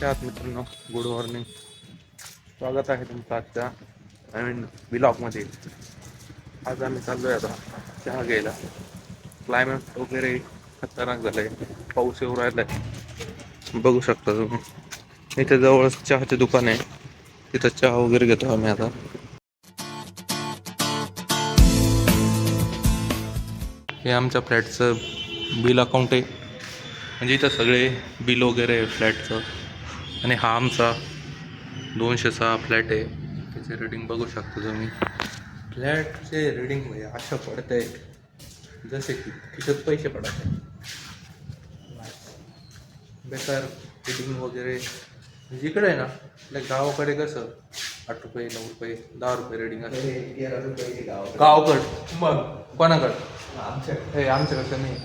कशा आहात मित्रांनो? Good morning. स्वागत आहे तुमचं आजच्या नवीन ब्लॉगमध्ये. आज आम्ही चाललोय आता चहा घ्यायला. क्लायमेट वगैरे खतरनाक झालंय, पाऊस येऊ राहिलाय, बघू शकता तुम्ही. इथे जवळच चहाचे दुकान आहे, तिथं चहा वगैरे घेतो आम्ही आता. हे आमच्या फ्लॅटचं बिल अकाउंट आहे, म्हणजे इथं सगळे बिल वगैरे आहे फ्लॅटचं. आणि हा आमचा 206 फ्लॅट आहे, त्याचे रिडिंग बघू शकता तुम्ही. फ्लॅटचे रिडिंग म्हणजे अशा पडत आहे जसे की खिशात पैसे पडत आहे. बेकार रिडिंग वगैरे. म्हणजे इकडे आहे ना, आपल्या गावाकडे कसं 8 रुपये 9 रुपये 10 रुपये रिडिंग असते गावाकडं. मग कोणाकडं? आमच्याकडचं नाही.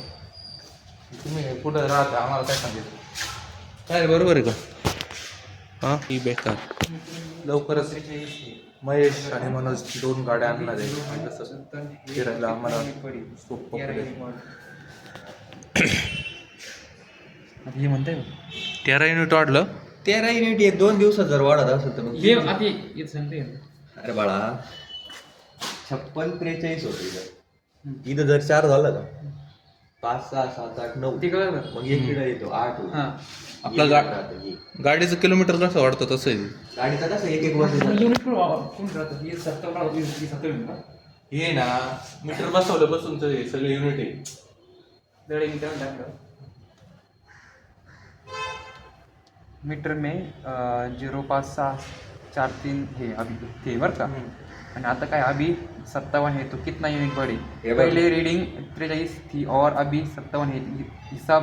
तुम्ही कुठं राहता आम्हाला काय सांगितलं काय? बरोबर आहे का? हां, ही बेकार. लवकरच महेश आणि मनोज 2 गाड्या आणणार आहे, आणि कसं फिरायला आम्हाला सोपं पडेल. हे म्हणताय 13 युनिट वाढलं. 13 युनिट 1-2 दिवसात जर वाढत असेल तर मग हे आता येत सांगते. अरे बाळा 56-43 होतं इथं. इथं जर 4 झालं का 5, 6, 7, 8, 9 ते कळलं. मग एक किडा येतो 8 होतो. हां, आपला गाडीचं किलोमीटर कसं वाढतं तसं आहे. गाडीचा कसं एक वर्ष युनिट कोण राहतं? हे 70 का? हे ना मीटर बसवल्यापासूनच हे सगळे युनिट आहे. दड़े मीटर में टाकलं. मीटर में 05643 है अभी थे बरं का. आणि आता काय अभी 57 है, तो कितना यूनिट बढ़े? पहले रीडिंग 43 थी और अभी 57 है. हिसाब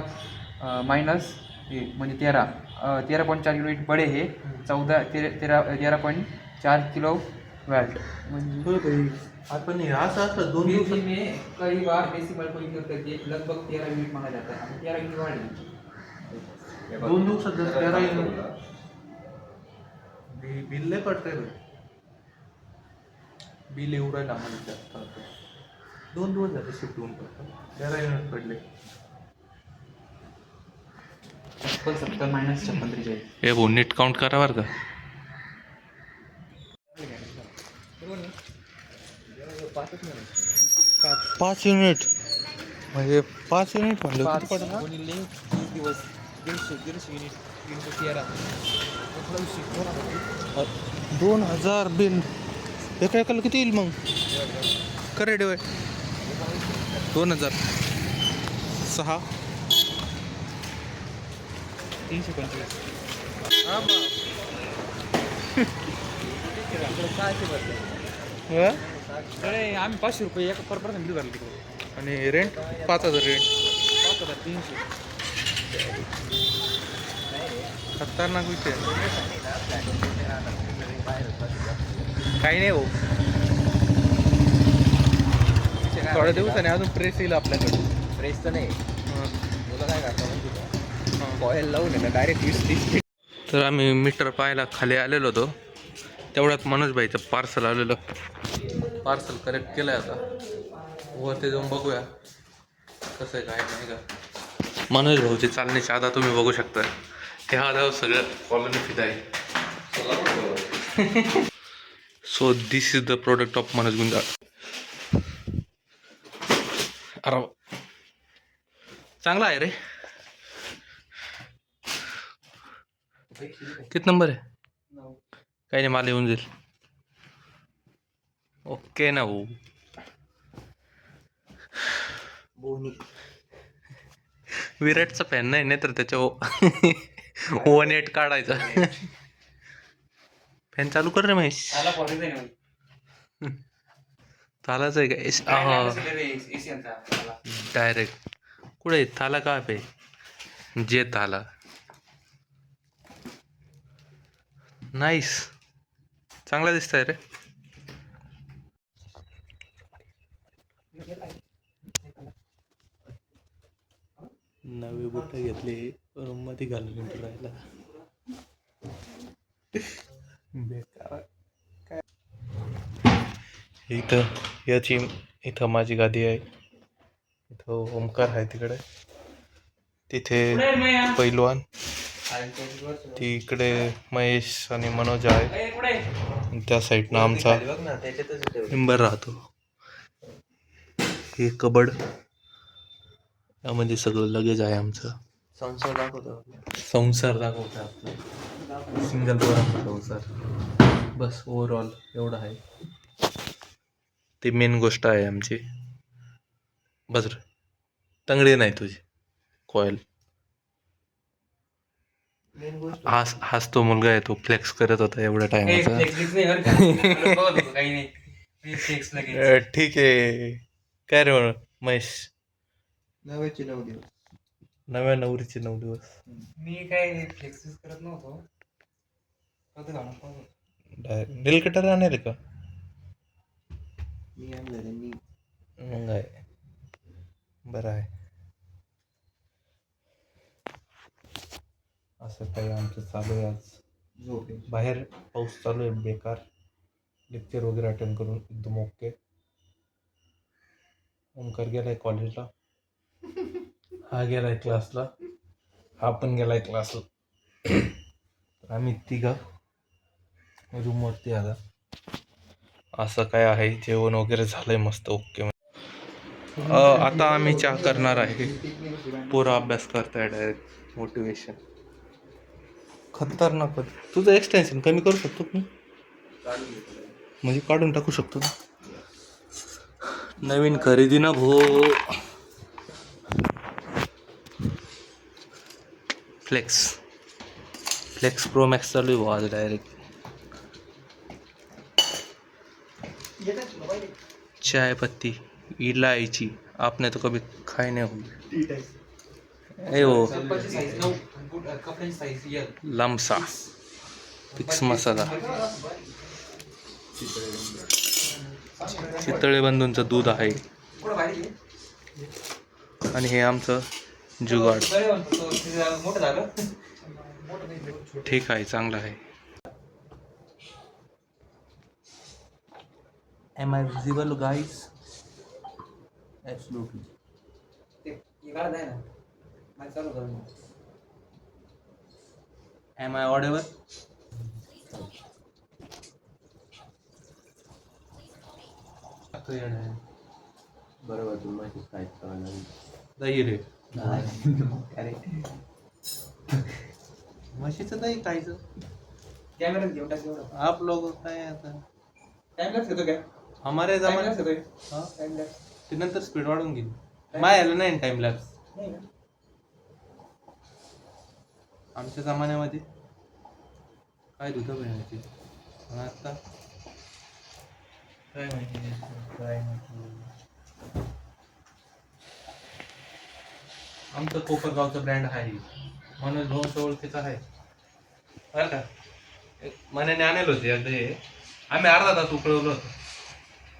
माइनस म्हणजे 13.4 युनिट बढ़े है. 13.4 किलो वॅट. म्हणजे आपण हे असं 2 हिंदी दिवसात में कई बार डेसिमल को इग्नोर करके लगभग 13 यूनिट माना जाता है. आणि 13 यूनिट वाढली. 2 दिवसात जर 13 युनिट बिल लय पडतंय. बिल येऊ राहिलं आम्हाला जास्त. 2 दिवस झाले शिफ्ट होऊन पडतं, 13 युनिट पडले. 70 मायनस 56. हे भाऊ नीट काउंट करा बरं का. 5 युनिट म्हणजे 5 युनिट म्हणलं किती पडलं? गुणिले 30 दिवस 150 युनिट 13. 2000 बिल एका एकाला किती येईल मग? करे डेवय 2006 325. हा बा. अरे आम्ही 500 रुपये एका पर पर्सन बिल भरलं तिकडे. आणि रेंट 5000 रेंट. 5300. खतरनाक विषय. काही नाही भाऊ, थोड्या दिवसाने अजून प्रेस येईल आपल्याकडे. प्रेसचं नाही तुला काय करता माहिती का? कॉईल लावून येतं डायरेक्ट 20-30. तर आम्ही मीटर पाहायला खाली आलेलो होतो, तेवढ्यात मनोज भाईचं पार्सल आलेलं. पार्सल कलेक्ट केलं आहे. आता वरती जाऊन बघूया कसं आहे काय नाही का. मनोज भाऊची चालण्याची आता तुम्ही बघू शकता. ते हा जाऊ सगळं कॉलनी फिदा आहे. So this is the product of Manoj Gunjal. अरे चांगला आहे रे. किती नंबर आहे? काही नाही, मला येऊन जाईल. ओके ना भाऊ. विराटचा फॅन नाही तर त्याच्या 1.8 काढायचा. फॅन चालू कर रे महेश. त्याला पॉलिसी नाही. थालाच आहे का? डायरेक्ट कुठे थाला का पे जे थाला. नाईस, चांगला दिसतंय रे. नवी बुट घेतली, रूम मध्ये घालून राहिला. बेकार. इथं याची इथं माझी गादी आहे. इथं ओमकार आहे तिकडे. तिथे पैलवान ती इकडे महेश आणि मनोज आहे. त्या साईडनं आमचा मेंबर राहतो. हे कबड, यामध्ये सगळं लगेज आहे आमचं. संसार दाखवतो आपला सिंगल पोरांचा संसार. बस ओव्हरऑल एवढं आहे. ती मेन गोष्ट आहे आमची. बस रे, तंगडी नाही तुझी कॉयल. हाच तो मुलगा आहे, तो फ्लेक्स करत होता एवढ्या टाइमचा. ठीक आहे. काय रे म्हणून महेश, नव्या नवरीचे 9 दिवस. मी काय फ्लेक्सिस करत नव्हतो. नेल कटर आणले का? मी आणलं त्यांनी. मग आहे बरं आहे. असं काही आमचं चालू आहे. आज झोपे. बाहेर पाऊस चालू आहे बेकार. लेक्चर वगैरे अटेंड करून एकदम ओके. ओमकार गेलाय कॉलेजला, हा गेलाय क्लासला, हा पण गेलाय क्लासला. आम्ही तिघं रूमवरती आला. असं काय आहे. जेवण वगैरे झालंय मस्त ओके. आता आम्ही चहा करणार आहे. पोरं अभ्यास करताय डायरेक्ट मोटिवेशन. खतरनाक. तुझं एक्सटेन्शन कमी करू शकतो मी, म्हणजे काढून टाकू शकतो. नवीन खरेदी ना भो. फ्लेक्स प्रो मॅक्स चालू आहे भाऊ आज डायरेक्ट. चाय पत्ती इलायची आपने तो कभी खाई नहीं होगी. ए वो लमसा फिक्स मसाला. चितळे बंधूंचं दूध आहे. आणि हे आमचं जुगाड. ठीक आहे, चांगलं आहे. Am I visible, guys? Absolutely. Am I audible? बरोबर, तुम्हाला काय चाललं. दही रे. अरे म्हशीचं दही खायचं. कॅमेरा घेऊन टाक एवढं. आप लोग काय आता टाइमलॅप्स घेतो काय? हमारे जमान्यात घेतोय. हा? टाइमलॅप्स ते नंतर स्पीड वाढून गेली. माय आलं नाही टाइम लॅप्स. नाही का? आमच्या जमान्यामध्ये काय दुधा बनायची. आता काय माहिती काय माहिती. आमचं कोपरगावचं ब्रँड आहे. मनोज भाऊचं ओळखीचं आहे बरं का. मनाने आणलं होते एकदा हे. आम्ही अर्धा तास उकळवलं होतं.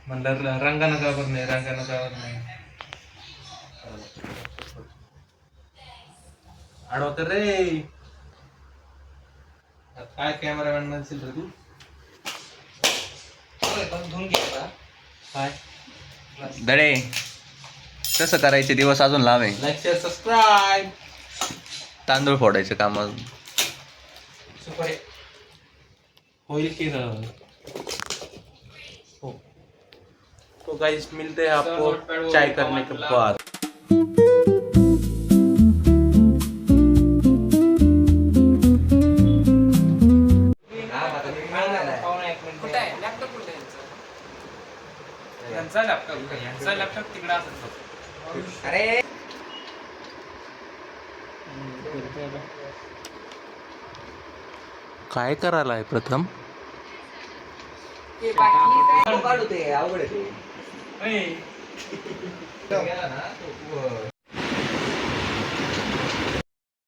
म्हणलं रंगानं कावर नाही, रंगानं कावर नाही. आडवत रे. काय कॅमेरामॅन म्हणशील रे तू. धुवून घ्यायचा काय दडे तसं करायचे दिवस अजून लांब आहे. Like share subscribe. तांदूळ फोडायचं काम अजून. सुपारी होईल की ना. हो तो गाइस मिलते हैं आपको चाय करने के बाद. लॅपटॉप तिकडे असतो. अरे काय करायला आहे प्रथम. काढू ते अवघड आहे ते. गेला ना